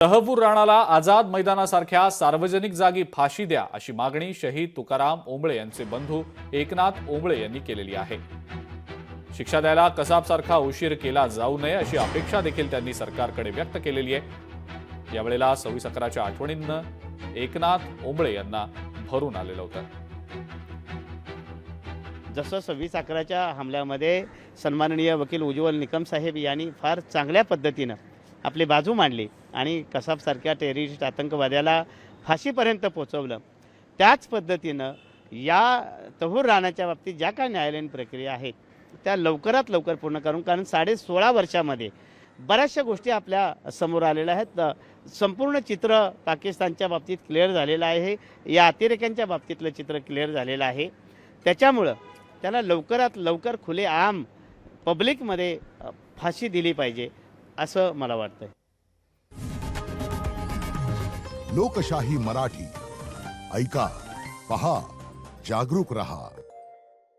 तहव्वूर राणाला आझाद मैदानासारख्या सार्वजनिक जागी फाशी द्या अशी मागणी शहीद तुकाराम ओंबळे यांचे बंधू एकनाथ ओंबळे यांनी केलेली आहे। शिक्षा द्यायला कसाबसारखा उशीर केला जाऊ नये अशी अपेक्षा देखील त्यांनी सरकारकडे व्यक्त केलेली आहे। यावेळेला 26/11च्या आठवणींना एकनाथ ओंबळे यांना भरून आलेलं होतं। जसं 26/11च्या हमल्यामध्ये सन्माननीय वकील उज्ज्वल निकम साहेब यांनी फार चांगल्या पद्धतीनं आपली बाजू मांडली आणि कसाबसारख्या टेररिस्ट आतंकवाद्याला फाशीपर्यंत पोहोचवलं, त्याच पद्धतीनं या तहव्वूर राणाच्या बाबतीत ज्या काही न्यायालयीन प्रक्रिया आहेत त्या लवकरात लवकर पूर्ण करून, कारण 16.5 वर्षामध्ये बऱ्याचशा गोष्टी आपल्या समोर आलेल्या आहेत। संपूर्ण चित्र पाकिस्तानच्या बाबतीत क्लिअर झालेलं आहे, या अतिरेक्यांच्या बाबतीतलं चित्र क्लिअर झालेलं आहे। त्याच्यामुळं त्याला लवकरात लवकर खुलेआम पब्लिकमध्ये फाशी दिली पाहिजे असं मला वाटतंय। लोकशाही मराठी ऐका, पहा, जागरूक रहा।